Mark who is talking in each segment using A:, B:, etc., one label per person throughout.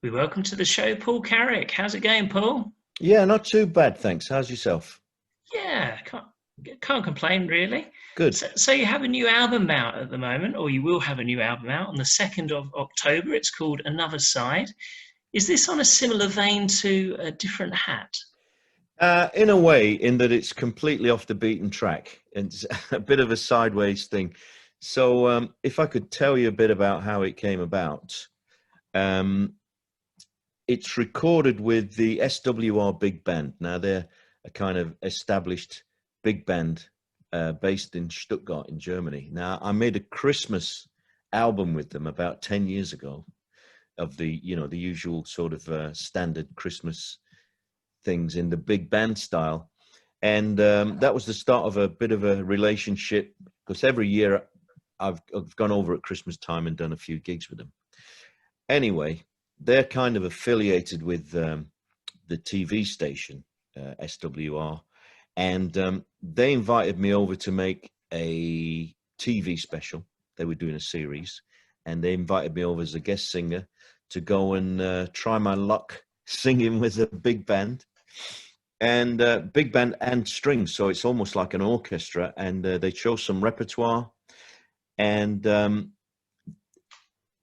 A: We welcome to the show Paul Carrack. How's it going, Paul?
B: Yeah, not too bad, thanks. How's yourself?
A: Yeah, can't complain really.
B: Good.
A: So you have a new album out at the moment, or you will have a new album out on the 2nd of October. It's called Another Side. Is this on a similar vein to A Different Hat?
B: In a way, in that it's completely off the beaten track. It's a bit of a sideways thing. So, if I could tell you a bit about how it came about, um, it's recorded with the SWR Big Band. Now, they're a kind of established big band based in Stuttgart in Germany. Now, I made a Christmas album with them about 10 years ago of the usual sort of standard Christmas things in the big band style. And that was the start of a bit of a relationship because every year I've gone over at Christmas time and done a few gigs with them. Anyway, they're kind of affiliated with the TV station, SWR, and they invited me over to make a TV special. They were doing a series, and they invited me over as a guest singer to go and try my luck singing with a big band. And big band and strings, so it's almost like an orchestra. And they chose some repertoire, and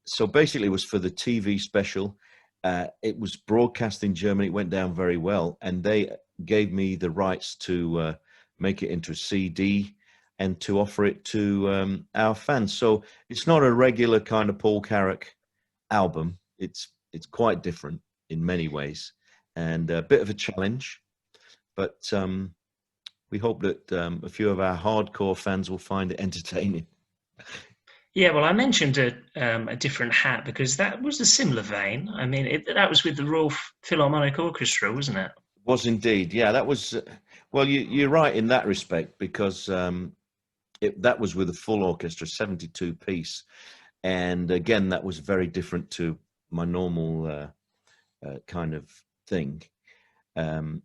B: so basically, it was for the TV special. It was broadcast in Germany. It went down very well, and they gave me the rights to make it into a CD and to offer it to our fans. So it's not a regular kind of Paul Carrack album. It's quite different in many ways, and a bit of a challenge. But we hope that a few of our hardcore fans will find it entertaining.
A: Yeah, well, I mentioned a different hat because that was a similar vein. I mean, that was with the Royal Philharmonic Orchestra, wasn't it?
B: Was indeed, yeah. That was well. You're right in that respect because that was with a full orchestra, 72 piece, and again, that was very different to my normal kind of thing. Um,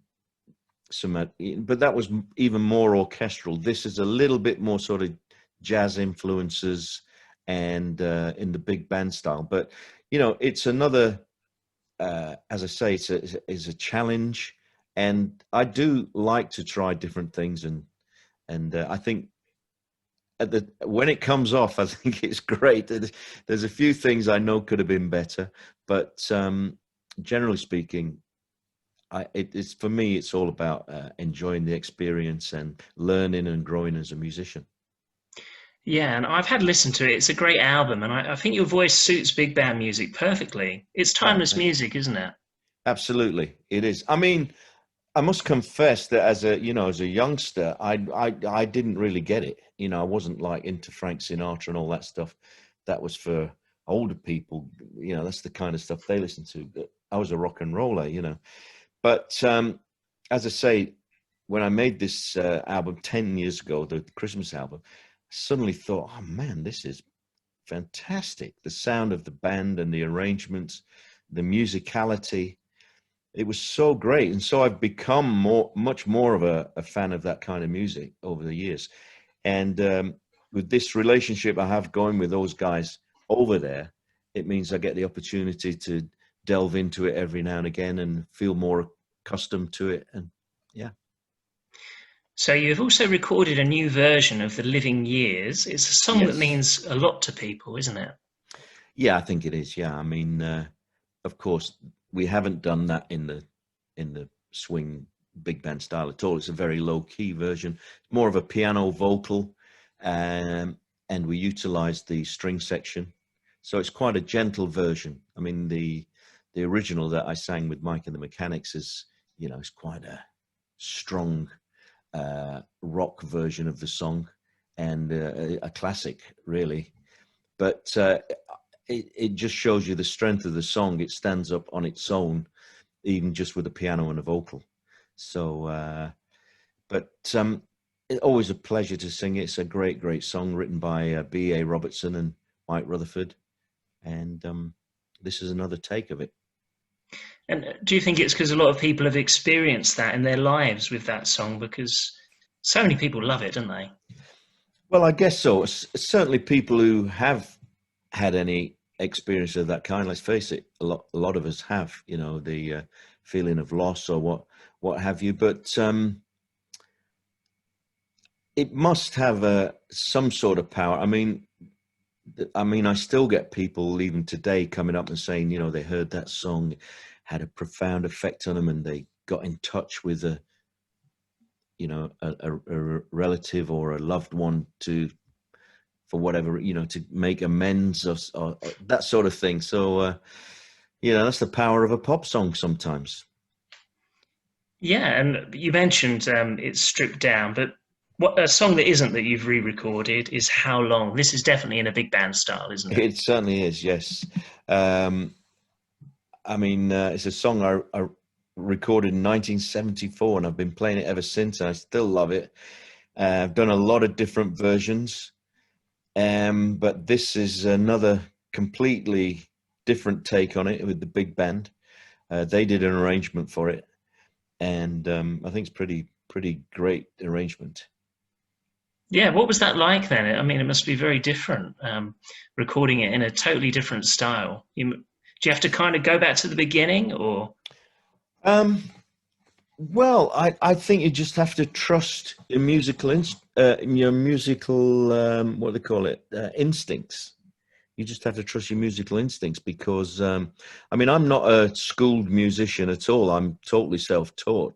B: but that was even more orchestral. This is a little bit more sort of jazz influences and in the big band style. But it's another, as I say, it's a challenge, and I do like to try different things, and I think when it comes off, I think it's great. There's a few things I know could have been better, but generally speaking, it's for me. It's all about enjoying the experience and learning and growing as a musician.
A: Yeah, and I've had listened to it. It's a great album, and I think your voice suits big band music perfectly. It's
B: Oh,
A: timeless
B: thank you.
A: music, isn't it?
B: Absolutely, it is. I mean, I must confess that as a youngster, I didn't really get it. I wasn't like into Frank Sinatra and all that stuff. That was for older people. That's the kind of stuff they listen to. But I was a rock and roller. But as I say, when I made this album 10 years ago, the Christmas album, I suddenly thought, oh man, this is fantastic. The sound of the band and the arrangements, the musicality, it was so great. And so I've become much more of a fan of that kind of music over the years. And with this relationship I have going with those guys over there, it means I get the opportunity to delve into it every now and again and feel more accustomed to it. And yeah.
A: So you've also recorded a new version of The Living Years. It's a song that
B: Yes.
A: means a lot to people, isn't it?
B: Yeah, I think it is. Yeah. I mean, of course, we haven't done that in the swing big band style at all. It's a very low key version, more of a piano vocal, and we utilized the string section, so it's quite a gentle version. I mean, the original that I sang with Mike and the Mechanics is quite a strong rock version of the song, and a classic, really. But it just shows you the strength of the song. It stands up on its own, even just with a piano and a vocal. So, but it's always a pleasure to sing it. It's a great, great song written by B.A. Robertson and Mike Rutherford. And this is another take of it.
A: And do you think it's because a lot of people have experienced that in their lives with that song? Because so many people love it, don't they?
B: Well, I guess so. Certainly people who have had any experience of that kind. Let's face it, a lot of us have, the feeling of loss or what have you. But it must have some sort of power. I still get people even today coming up and saying, they heard that song, had a profound effect on them, and they got in touch with a relative or a loved one for whatever, to make amends or that sort of thing. So, that's the power of a pop song sometimes.
A: Yeah, and you mentioned it's stripped down, but what a song that isn't that you've re-recorded is How Long. This is definitely in a big band style, isn't it?
B: It certainly is, yes. It's a song I recorded in 1974, and I've been playing it ever since, and I still love it. I've done a lot of different versions, but this is another completely different take on it with the big band. They did an arrangement for it, and I think it's pretty great arrangement.
A: Yeah, what was that like then? I mean, it must be very different, recording it in a totally different style. Do you have to kind of go back to the beginning, or?
B: Um, well, I think you just have to trust your musical what do they call it, instincts. You just have to trust your musical instincts because I'm not a schooled musician at all. I'm totally self-taught,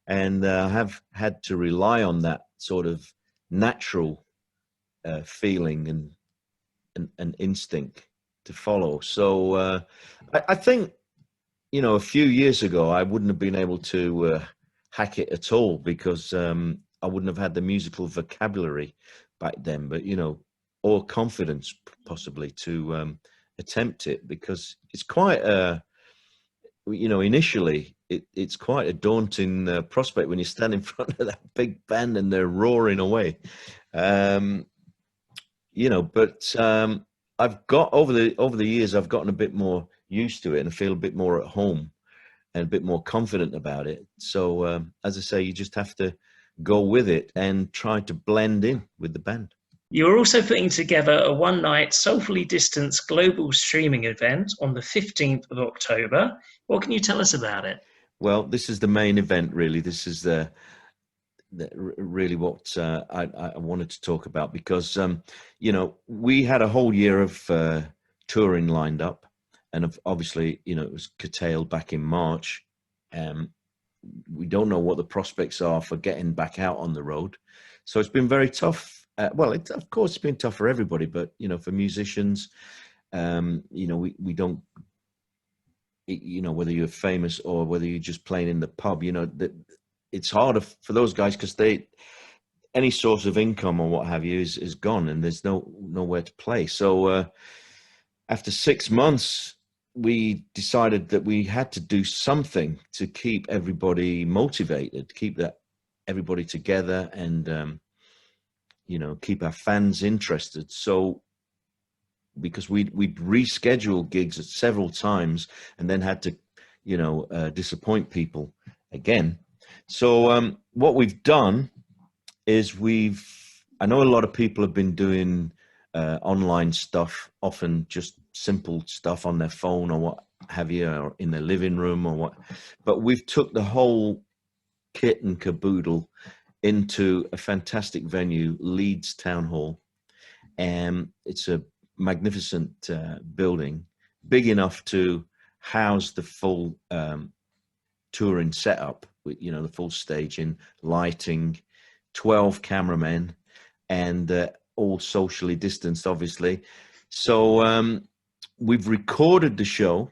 B: and I have had to rely on that sort of natural feeling and instinct to follow. So I think, a few years ago, I wouldn't have been able to hack it at all because I wouldn't have had the musical vocabulary back then. But, or confidence possibly to attempt it, because it's quite initially it's quite a daunting prospect when you stand in front of that big band and they're roaring away. Um, but I've got over the years, I've gotten a bit more used to it and I feel a bit more at home and a bit more confident about it. So as I say, you just have to go with it and try to blend in with the band.
A: You're also putting together a one-night Soulfully Distance global streaming event on the 15th of October. What can you tell us about it?
B: Well, this is the main event, really. This is really what I wanted to talk about because, we had a whole year of touring lined up, and obviously, it was curtailed back in March. We don't know what the prospects are for getting back out on the road. So it's been very tough. Of course, it's been tough for everybody, but, for musicians, we don't, whether you're famous or whether you're just playing in the pub, that it's harder for those guys because any source of income or what have you is gone, and there's nowhere to play. So after 6 months, we decided that we had to do something to keep everybody motivated, keep everybody together, and keep our fans interested. So because we'd rescheduled gigs at several times and then had to disappoint people again. So what we've done is I know a lot of people have been doing online stuff, often just simple stuff on their phone or what have you, or in their living room or what, but we've took the whole kit and caboodle into a fantastic venue, Leeds Town Hall. And it's a magnificent building, big enough to house the full touring setup with the full staging, lighting, 12 cameramen, and all socially distanced, obviously. So we've recorded the show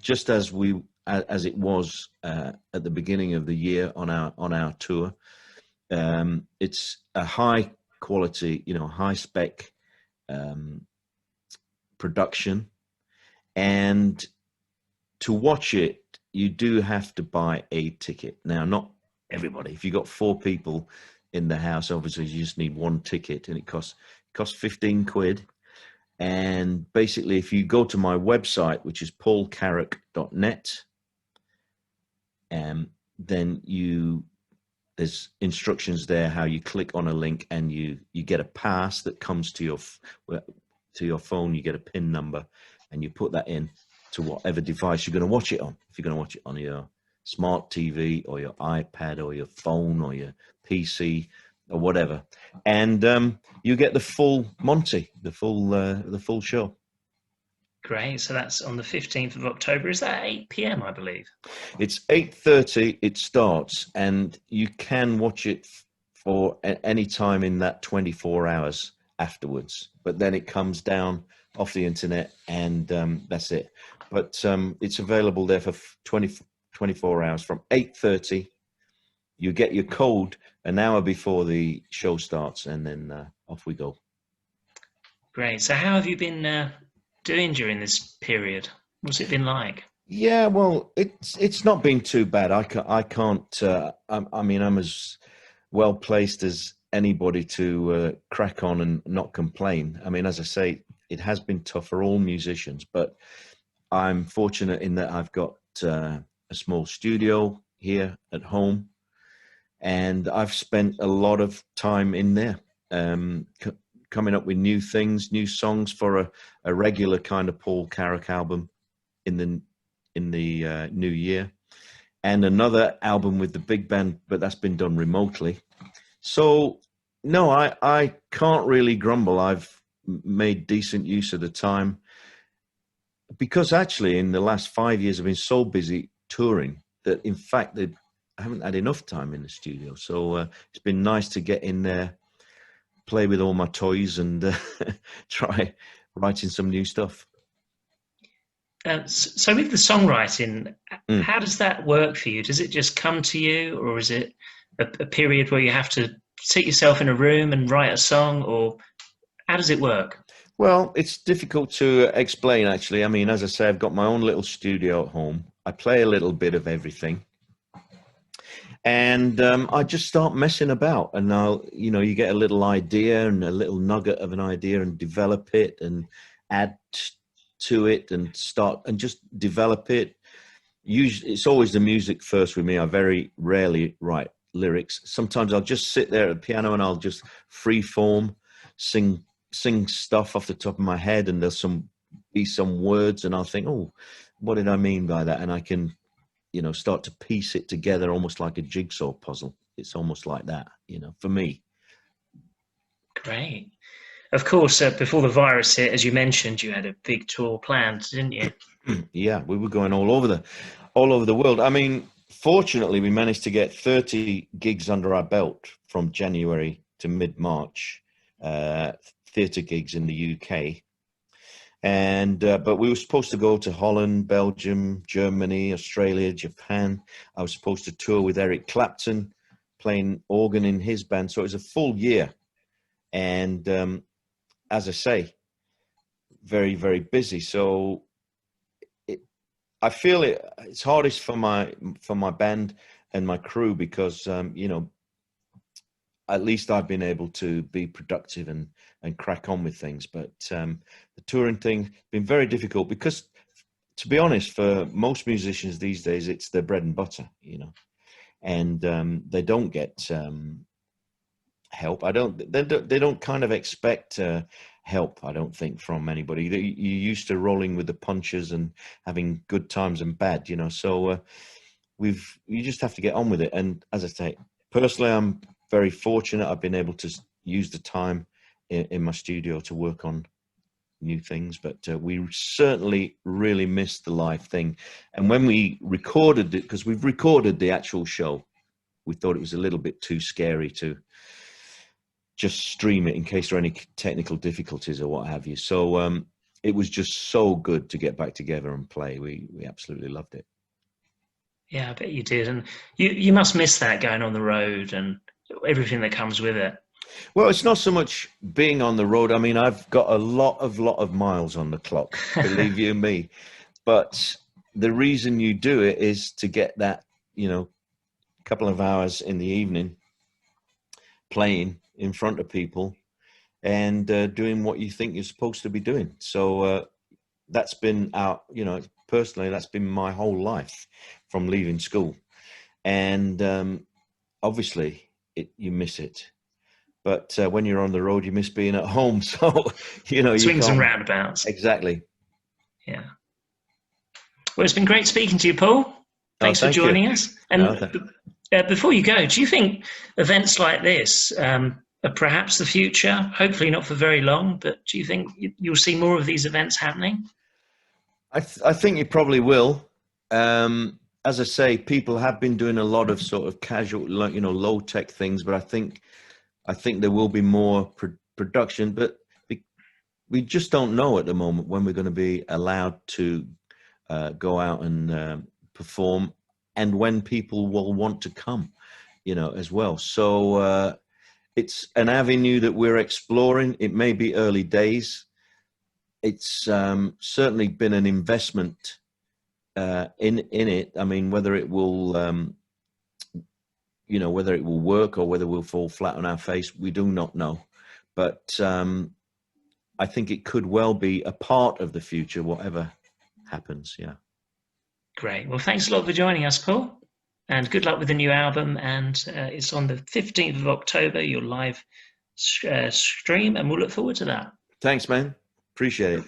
B: just as it was at the beginning of the year on our tour. It's a high quality, high spec production, and to watch it you do have to buy a ticket. Now, not everybody. If you've got 4 people in the house, obviously you just need one ticket, and it costs 15 quid. And basically, if you go to my website, which is paulcarrack.net, then there's instructions there how you click on a link and you get a pass that comes to to your phone, you get a PIN number, and you put that in to whatever device you're going to watch it on. If you're going to watch it on your smart TV or your iPad or your phone or your PC or whatever, and you get the full Monty, the full show.
A: Great. So that's on the 15th of October. Is that 8 p.m., I believe?
B: It's 8:30 it starts, and you can watch it for any time in that 24 hours afterwards. But then it comes down off the internet, and that's it. But it's available there for 24 hours from 8:30. You get your code an hour before the show starts, and then off we go.
A: Great. So how have you been doing during this period? What's it been like?
B: Yeah, well, it's not been too bad. I can't. I mean, I'm as well placed as anybody to crack on and not complain. I mean, as I say, it has been tough for all musicians, but I'm fortunate in that I've got a small studio here at home, and I've spent a lot of time in there, coming up with new things, new songs for a regular kind of Paul Carrack album in the new year, and another album with the big band, but that's been done remotely. So no, I can't really grumble. I've made decent use of the time, because actually in the last 5 years I've been so busy touring that in fact I haven't had enough time in the studio. So it's been nice to get in there, play with all my toys, and try writing some new stuff.
A: So with the songwriting,
B: Mm.
A: how does that work for you? Does it just come to you, or is it a period where you have to sit yourself in a room and write a song, or how does it work?
B: Well, it's difficult to explain, actually. I mean, as I say, I've got my own little studio at home. I play a little bit of everything, and I just start messing about. And now, you get a little idea and a little nugget of an idea, and develop it and add to it, and start and just develop it. Usually, it's always the music first with me. I very rarely write lyrics. Sometimes I'll just sit there at the piano and I'll just free form, sing stuff off the top of my head, and there's be some words, and I'll think, oh, what did I mean by that? And I can, start to piece it together almost like a jigsaw puzzle. It's almost like that, for me.
A: Great. Of course, before the virus hit, as you mentioned, you had a big tour planned, didn't you?
B: Yeah, we were going all over the world. I mean, fortunately, we managed to get 30 gigs under our belt from January to mid-March, theatre gigs in the UK. And but we were supposed to go to Holland, Belgium, Germany, Australia, Japan. I was supposed to tour with Eric Clapton, playing organ in his band. So it was a full year. And as I say, very, very busy. So I feel it's hardest for my band and my crew, because at least I've been able to be productive and crack on with things. But the touring thing has been very difficult, because, to be honest, for most musicians these days, it's their bread and butter, and they don't get help. They don't kind of expect help, I don't think, from anybody. You're used to rolling with the punches and having good times and bad, so you just have to get on with it. And as I say, personally, I'm very fortunate. I've been able to use the time in my studio to work on new things, but we certainly really missed the live thing. And when we recorded it, because we've recorded the actual show, we thought it was a little bit too scary to just stream it in case there are any technical difficulties or what have you. So it was just so good to get back together and play. We absolutely loved it.
A: Yeah, I bet you did. And you must miss that, going on the road and everything that comes with it.
B: Well, it's not so much being on the road. I mean, I've got a lot of miles on the clock, believe you me. But the reason you do it is to get that, couple of hours in the evening playing in front of people and doing what you think you're supposed to be doing. So that's been personally, that's been my whole life from leaving school. And obviously you miss it. but when you're on the road, you miss being at home. So, you know, you
A: Swings and
B: can't.
A: roundabouts.
B: Exactly.
A: Yeah. Well, it's been great speaking to you, Paul. Thanks for
B: Thank you.
A: joining us. And before you go, do you think events like this are perhaps the future? Hopefully not for very long, but do you think you'll see more of these events happening?
B: I think you probably will. As I say, people have been doing a lot of sort of casual, you know, low tech things, but I think there will be more production. But we just don't know at the moment when we're going to be allowed to go out and perform, and when people will want to come, you know, as well. So it's an avenue that we're exploring. It may be early days. It's certainly been an investment in it. I mean, whether it will, you know, whether it will work or whether we'll fall flat on our face, we do not know. But I think it could well be a part of the future, whatever happens. Yeah.
A: Great. Well, thanks a lot for joining us, Paul. And good luck with the new album. And it's on the 15th of October, your live stream, and we'll look forward to that.
B: Thanks, man. Appreciate it.